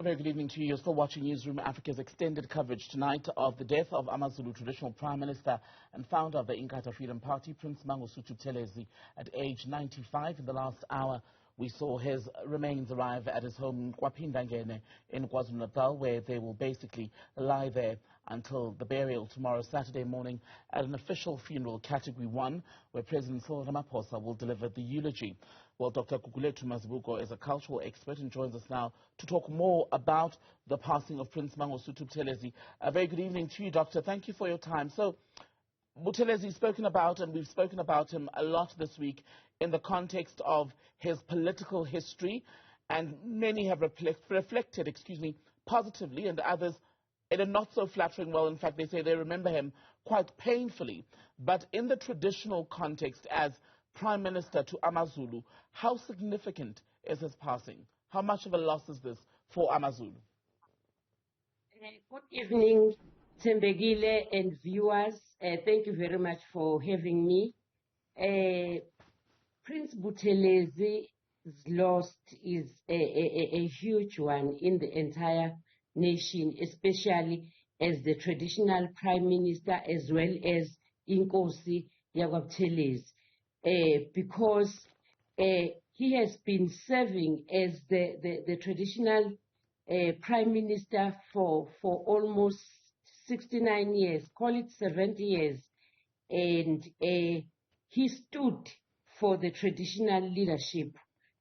A very good evening to you. You're still watching Newzroom Africa's extended coverage tonight of the death of AmaZulu traditional Prime Minister and founder of the Inkatha Freedom Party, Prince Buthelezi, at age 95. In the last hour, we saw his remains arrive at his home in KwaPhindangene in KwaZulu-Natal, where they will basically lie there until the burial tomorrow, Saturday morning, at an official funeral, Category 1, where President Cyril Ramaphosa will deliver the eulogy. Well, Dr. Gugulethu Mazibuko is a cultural expert and joins us now to talk more about the passing of Prince Buthelezi. A very good evening to you, Doctor. Thank you for your time. So, Buthelezi is spoken about, and we've spoken about him a lot this week in the context of his political history, and many have reflected, positively, and others in a not so flattering way. In fact, they say they remember him quite painfully. But in the traditional context, as Prime Minister to AmaZulu, how significant is his passing? How much of a loss is this for AmaZulu? Good evening, Tembegile and viewers. Thank you very much for having me. Prince Buthelezi's loss is a huge one in the entire nation, especially as the traditional Prime Minister as well as Inkosi Buthelezi. Because he has been serving as the traditional Prime Minister for almost 69 years, call it 70 years, and he stood for the traditional leadership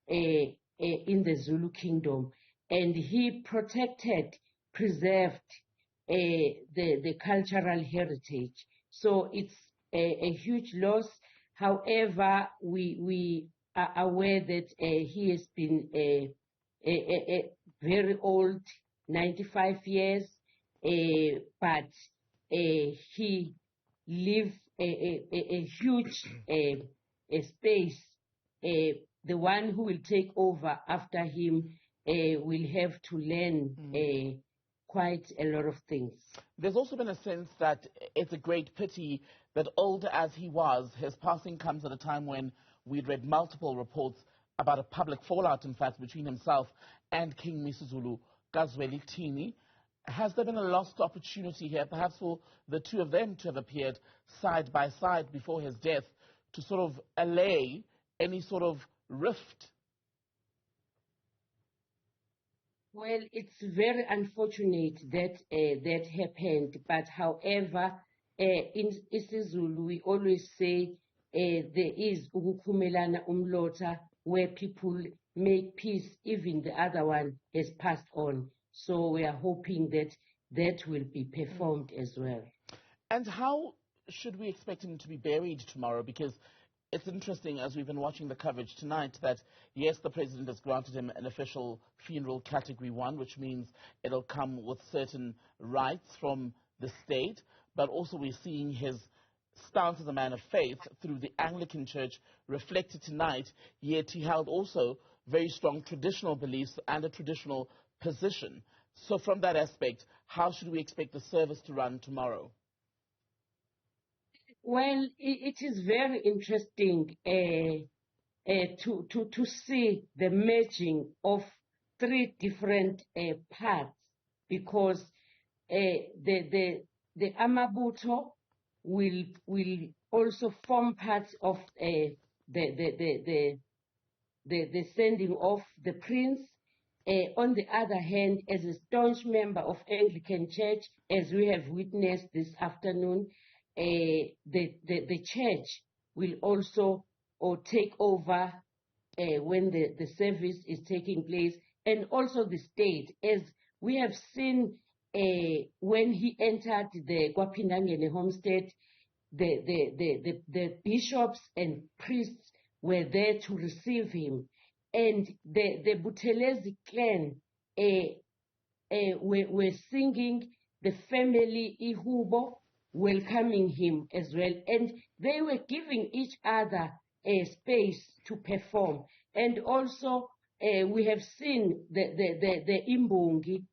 in the Zulu Kingdom, and he protected, preserved the cultural heritage. So it's a huge loss. However, we are aware that he has been a very old, 95 years, but he leaves a huge space. The one who will take over after him will have to learn quite a lot of things. There's also been a sense that it's a great pity that, old as he was, his passing comes at a time when we'd read multiple reports about a public fallout, in fact, between himself and King Misuzulu Kazwelithini. Has there been a lost opportunity here, perhaps for the two of them to have appeared side by side before his death to sort of allay any sort of rift? Well, it's very unfortunate that that happened, but however, in isiZulu we always say there is ukuphumelana umlotha, where people make peace, even the other one has passed on. So we are hoping that that will be performed as well. And how should we expect him to be buried tomorrow? Because it's interesting, as we've been watching the coverage tonight, that yes, the president has granted him an official funeral Category 1, which means it'll come with certain rights from the state, but also we're seeing his stance as a man of faith through the Anglican Church reflected tonight, yet he held also very strong traditional beliefs and a traditional position. So from that aspect, how should we expect the service to run tomorrow? Well, it is very interesting to see the merging of three different parts, because the Amabuto will also form parts of the sending of the prince. On the other hand, as a staunch member of Anglican Church, as we have witnessed this afternoon, the church will also take over when the service is taking place, and also the state, as we have seen when he entered the KwaPhindangene homestead, the bishops and priests were there to receive him, and the Buthelezi clan were singing the family Ihubo, welcoming him as well, and they were giving each other a space to perform. And also we have seen the Imbongi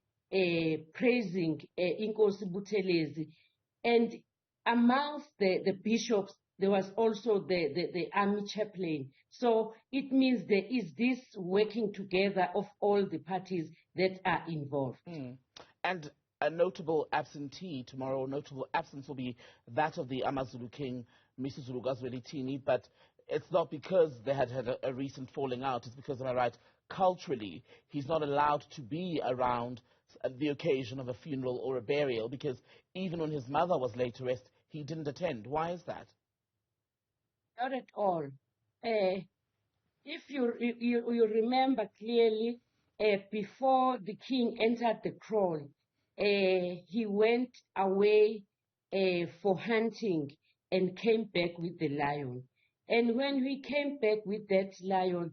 praising Inkosi Buthelezi, and amongst the bishops there was also the army chaplain. So it means there is this working together of all the parties that are involved. And a notable absentee tomorrow, notable absence will be that of the AmaZulu king, Mrs. Gugulethu, but it's not because they had a recent falling out. It's because, am I right, culturally, he's not allowed to be around the occasion of a funeral or a burial, because even when his mother was laid to rest, he didn't attend. Why is that? Not at all. If you remember clearly, before the king entered the kraal, he went away for hunting and came back with the lion. And when he came back with that lion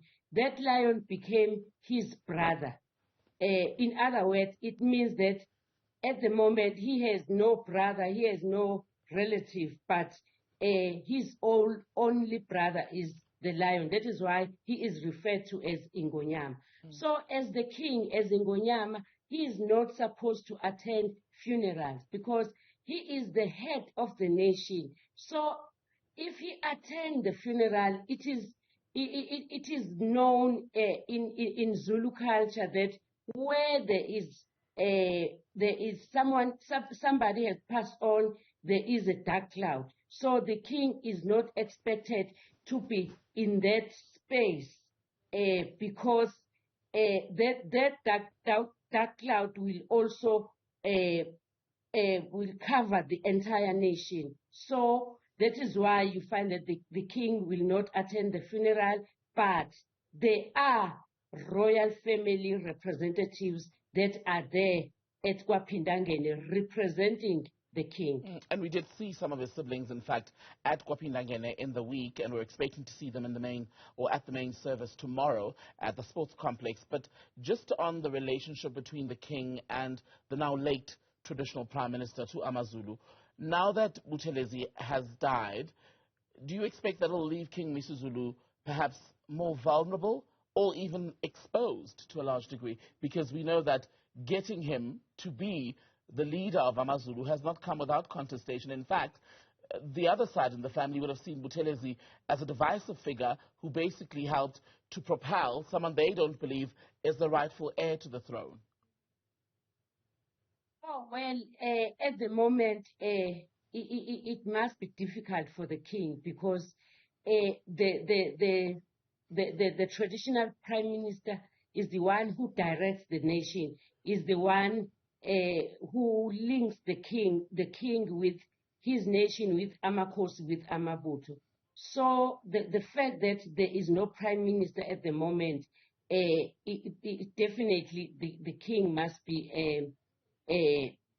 became his brother. In other words, it means that at the moment he has no brother, he has no relative, but his only brother is the lion. That is why he is referred to as Ingonyama. So as the king, as Ingonyama, he is not supposed to attend funerals because he is the head of the nation. So if he attends the funeral, it is known in Zulu culture that where there is somebody has passed on, there is a dark cloud. So the king is not expected to be in that space because that dark cloud will also will cover the entire nation. So that is why you find that the king will not attend the funeral, but there are royal family representatives that are there at Kwaphindangene representing the king. And we did see some of his siblings, in fact, at Kwaphindangene in the week, and we're expecting to see them in the main or at the main service tomorrow at the sports complex. But just on the relationship between the king and the now late traditional prime minister to AmaZulu, now that Buthelezi has died, do you expect that it'll leave King Misuzulu perhaps more vulnerable or even exposed to a large degree? Because we know that getting him to be the leader of AmaZulu has not come without contestation. In fact, the other side in the family would have seen Buthelezi as a divisive figure who basically helped to propel someone they don't believe is the rightful heir to the throne. Oh, well, at the moment, it must be difficult for the king because the traditional prime minister is the one who directs the nation, is the one who links the king with his nation, with Amakosi, with Amabutho. So the fact that there is no prime minister at the moment, definitely the king must be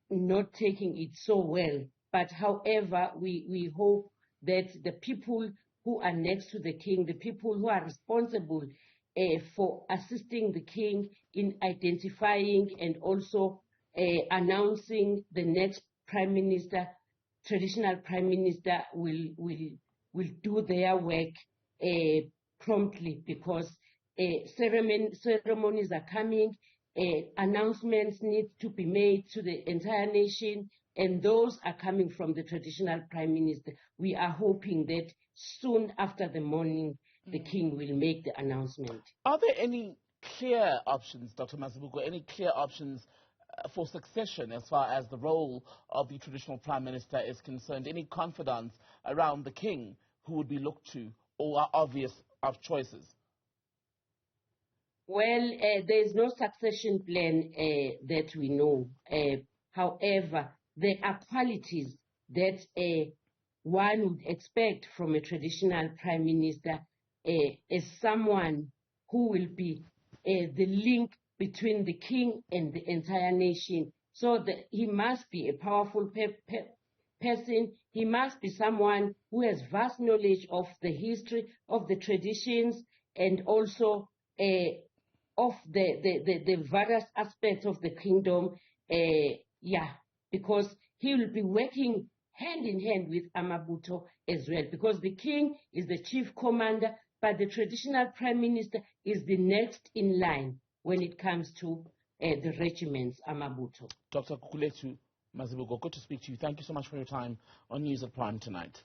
not taking it so well. But however, we hope that the people who are next to the king, the people who are responsible for assisting the king in identifying and also announcing the next prime minister, traditional prime minister, will do their work promptly, because ceremonies are coming. Announcements need to be made to the entire nation, and those are coming from the traditional prime minister. We are hoping that soon after the morning, the king will make the announcement. Are there any clear options, Dr. Mazibuko, any clear options for succession as far as the role of the traditional prime minister is concerned? Any confidants around the king who would be looked to, or are obvious of choices? Well, there is no succession plan that we know. However, there are qualities that one would expect from a traditional prime minister as someone who will be the link between the king and the entire nation. So he must be a powerful person. He must be someone who has vast knowledge of the history, of the traditions, and also of the various aspects of the kingdom, because he will be working hand in hand with Amabutho as well, because the king is the chief commander, but the traditional prime minister is the next in line when it comes to the regiments, Amabutho. Dr. Gugulethu Mazibuko, good to speak to you. Thank you so much for your time on News at Prime tonight.